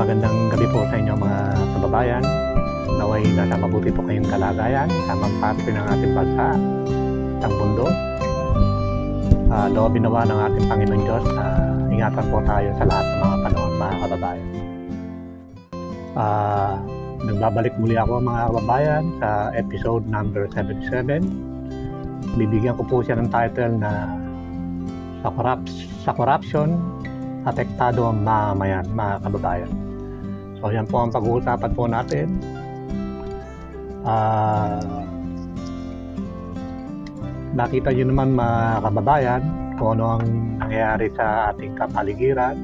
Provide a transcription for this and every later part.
Magandang gabi po sa inyo mga kababayan. Naway nasa mabuti po kayong kalagayan sa mga parte ng ating bansa at ang mundo. Loobin nawa ng ating Panginoon Diyos na ingatan po tayo sa lahat ng mga panahon mga kababayan. Nagbabalik muli ako mga kababayan sa episode number 77. Bibigyan ko po siya ng title na Sa Corruption, Apektado ang Mamamayan mga kababayan. So yan po ang pag-uusapan po natin. Nakita nyo naman mga kababayan kung ano ang nangyayari sa ating kapaligiran.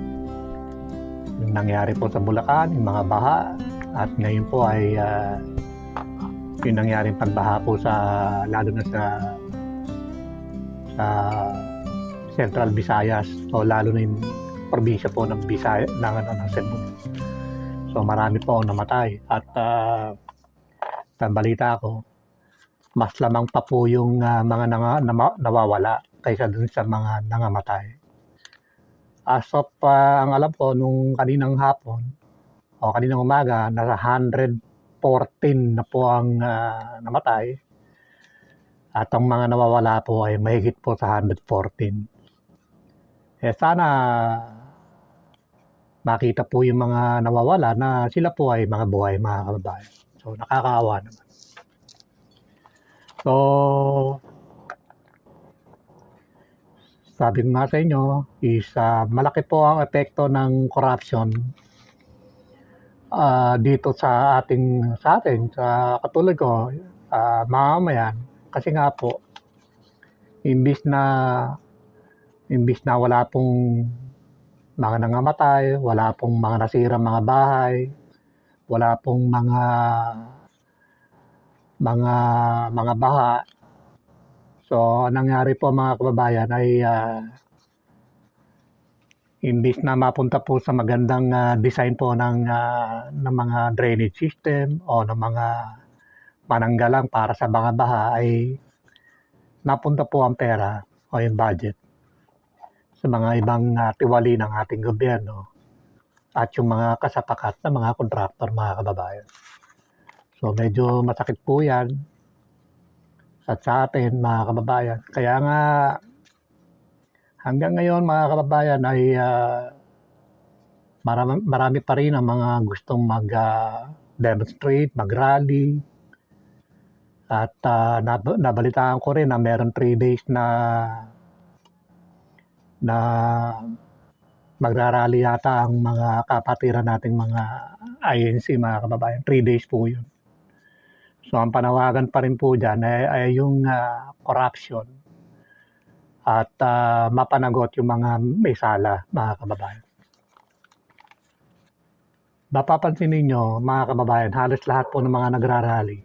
Yung nangyayari po sa Bulacan, yung mga baha, at ngayon po ay yung nangyaring pagbaha po sa lalo na sa Central Visayas o lalo na yung probinsya po ng Visayas ng Cebu. So marami po ang namatay at sa balita ko mas lamang pa po yung mga nawawala kaysa dun sa mga nangamatay. As of ang alam ko nung kaninang hapon o kaninang umaga nasa 114 na po ang namatay at ang mga nawawala po ay mahigit po sa 114. Sana makita po yung mga nawawala na sila po ay mga buhay mga kababayan. So nakakaawa naman. So sabi ko nga sa inyo is malaki po ang epekto ng corruption dito sa atin sa katulad ko mamamayan kasi nga po imbis na wala pong mga nangamatay, wala pong mga nasirang mga bahay, wala pong mga baha. So, anong nangyari po mga kababayan ay imbis na mapunta po sa magandang design po ng mga drainage system o ng mga pananggalang para sa mga baha ay napunta po ang pera o yung budget sa mga ibang tiwali ng ating gobyerno at yung mga kasapakat na mga kontraktor mga kababayan. So medyo masakit po yan at sa atin mga kababayan. Kaya nga hanggang ngayon mga kababayan ay marami pa rin ang mga gustong mag-demonstrate, mag-rally. At nabalitaan ko rin na meron 3 days na magrarally yata ang mga kapatiran nating mga INC mga kababayan. 3 days po yun. So ang panawagan pa rin po dyan ay yung corruption at mapanagot yung mga may sala mga kababayan. Mapapansin ninyo mga kababayan, halos lahat po ng mga nagrarally,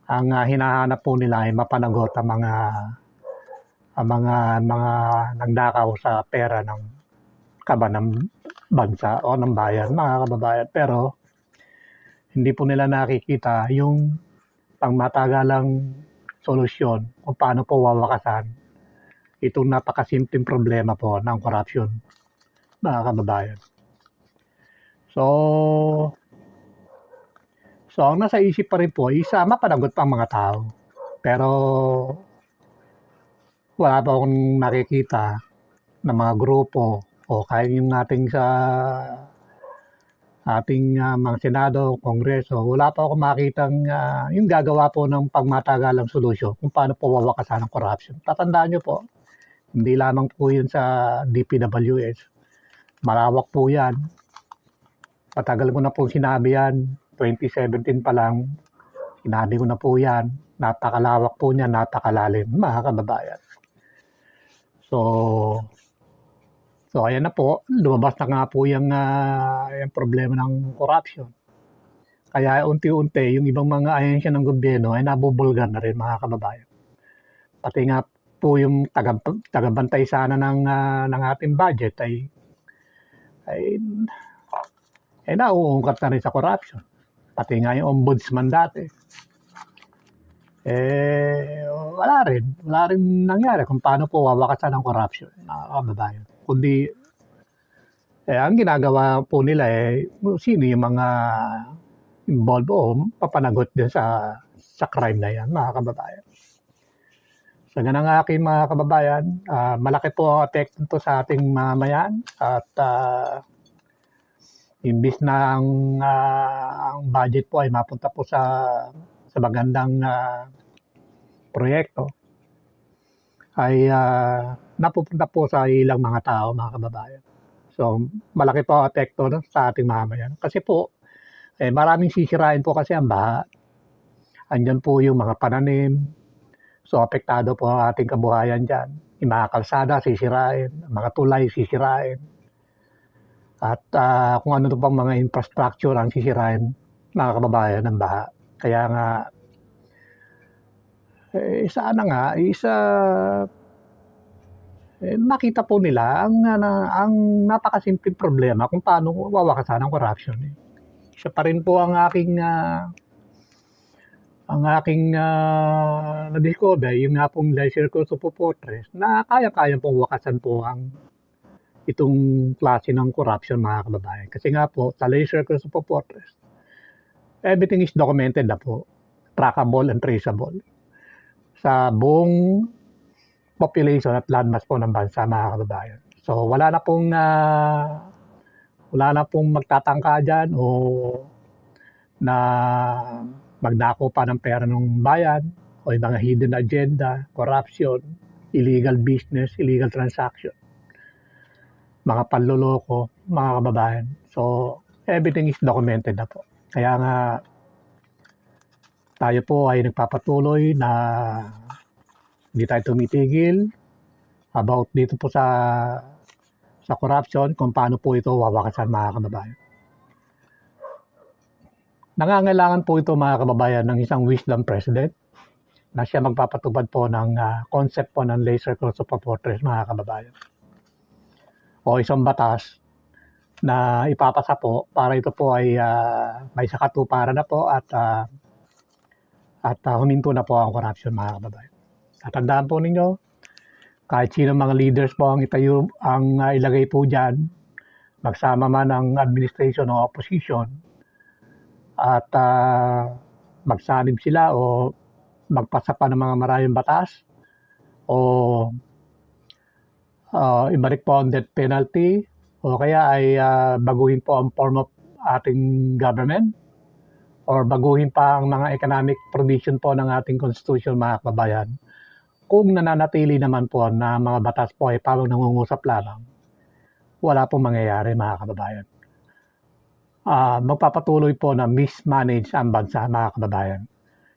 ang hinahanap po nila ay mapanagot ang mga nagdakaw sa pera ng kaban ng bansa o ng bayan mga kababayan. Pero hindi po nila nakikita yung pangmatagalang solusyon kung paano po wawakasan itong napakasimpleng problema po ng corruption mga kababayan. So ang nasa isip pa rin po is mapanagot pa ang mga tao. Pero wala pa akong nakikita na mga grupo o kahit yung ating sa ating mga senado, kongreso, wala pa akong makitang yung gagawa po ng pagmatagalang solusyon kung paano po wawakasan ang corruption. Tatandaan nyo po, hindi lamang po yun sa DPWH. Malawak po yan. Patagal ko na po sinabi yan. 2017 pa lang, sinabi ko na po yan. Napakalawak po niya, napakalalim mga kababayan. So ayan na po, lumabas na nga po yung problema ng corruption. Kaya unti-unti, yung ibang mga ahensya ng gobyerno ay nabubulgar na rin mga kababayan. Pati nga po yung tagabantay sana ng ating budget ay nauungkat na rin sa corruption. Pati nga yung ombudsman dati. Wala rin nangyari kung paano po wawakasan ang corruption mga kababayan. Kundi Ang ginagawa po nila kung sino yung mga involved o papanagot din sa crime na yan, mga kababayan. Sa ganang aking mga kababayan, malaki po ang epekto nito sa ating mamayan at imbis na ang budget po ay mapunta po sa magandang proyekto, ay napupunta po sa ilang mga tao, mga kababayan. So, malaki po ang epekto sa ating mamayan. Kasi po, maraming sisirain po kasi ang baha. Andyan po yung mga pananim. So, apektado po ang ating kabuhayan dyan. Yung mga kalsada sisirain, mga tulay sisirain. At kung ano pang mga infrastructure ang sisirain, mga kababayan, ng baha. Kaya nga, sana nga, makita po nila ang napakasimpleng problema kung paano wawakasan ang corruption. Isa pa rin po ang aking na-discover, yung nga pong Leisure Cruise of Fortress, na kaya-kaya pong wakasan po itong klase ng corruption, mga kababayan. Kasi nga po, sa Leisure Cruise of Fortress, everything is documented na po, trackable and traceable sa buong population at landmass po ng bansa, mga kababayan. So wala na pong magtatangka dyan o na magnakaw pa ng pera ng bayan o yung mga hidden agenda, corruption, illegal business, illegal transaction, mga panloloko, mga kababayan. So everything is documented na po. Kaya nga tayo po ay nagpapatuloy na hindi tayo tumitigil about dito po sa corruption, kung paano po ito wawakasan, mga kababayan. Nangangailangan po ito, mga kababayan, ng isang wisdom president na siya magpapatupad po ng concept po ng Leisure Cruise of Fortress, mga kababayan. O isang batas na ipapasa po para ito po ay may sakatuparan na po at huminto na po ang corruption, mga kababayan. At tandaan po ninyo, kahit sino mga leaders po ang itayo, ang ilagay po dyan, magsama man ang administration o opposition, at magsanib sila o magpasa pa ng mga maraming batas o ibalik po ang death penalty o kaya ay baguhin po ang form of ating government or baguhin pa ang mga economic provision po ng ating constitution, mga kababayan. Kung nananatili naman po na mga batas po ay parang nangungusap lamang, wala pong mangyayari, mga kababayan. Magpapatuloy po na mismanage ang bansa, mga kababayan.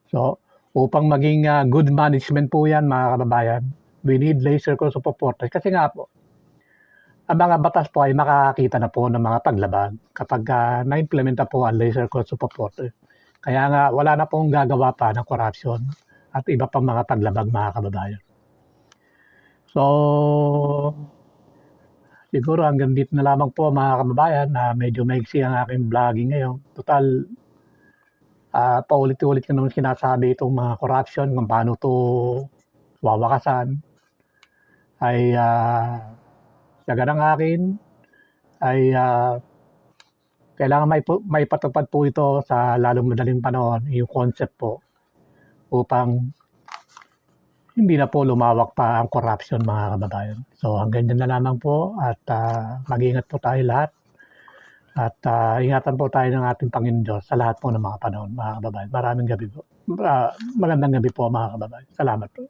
So, upang maging good management po yan, mga kababayan, we need Leisure Cruise of Fortress. Kasi nga po, ang mga batas po ay makakakita na po ng mga paglabag kapag na-implementa po ang Leisure Cruise of Fortress. Kaya nga, wala na pong gagawa pa ng corruption at iba pang mga paglabag, mga kababayan. So, siguro hanggang dito na lamang po, mga kababayan, na medyo maiksi ang aking vlogging ngayon. Total, paulit-ulit ko naman sinasabi itong mga corruption, kung paano ito wawakasan. Ay, sa ganang akin, ay kailangan may patupad po ito sa lalong madaling panahon, yung concept po, upang hindi na po lumawak pa ang corruption, mga kababayan. So hanggang dyan na lamang po at mag-ingat po tayo lahat at ingatan po tayo ng ating Panginoon Diyos sa lahat po ng mga panahon, mga kababayan. Magandang gabi po, mga kababayan. Salamat po.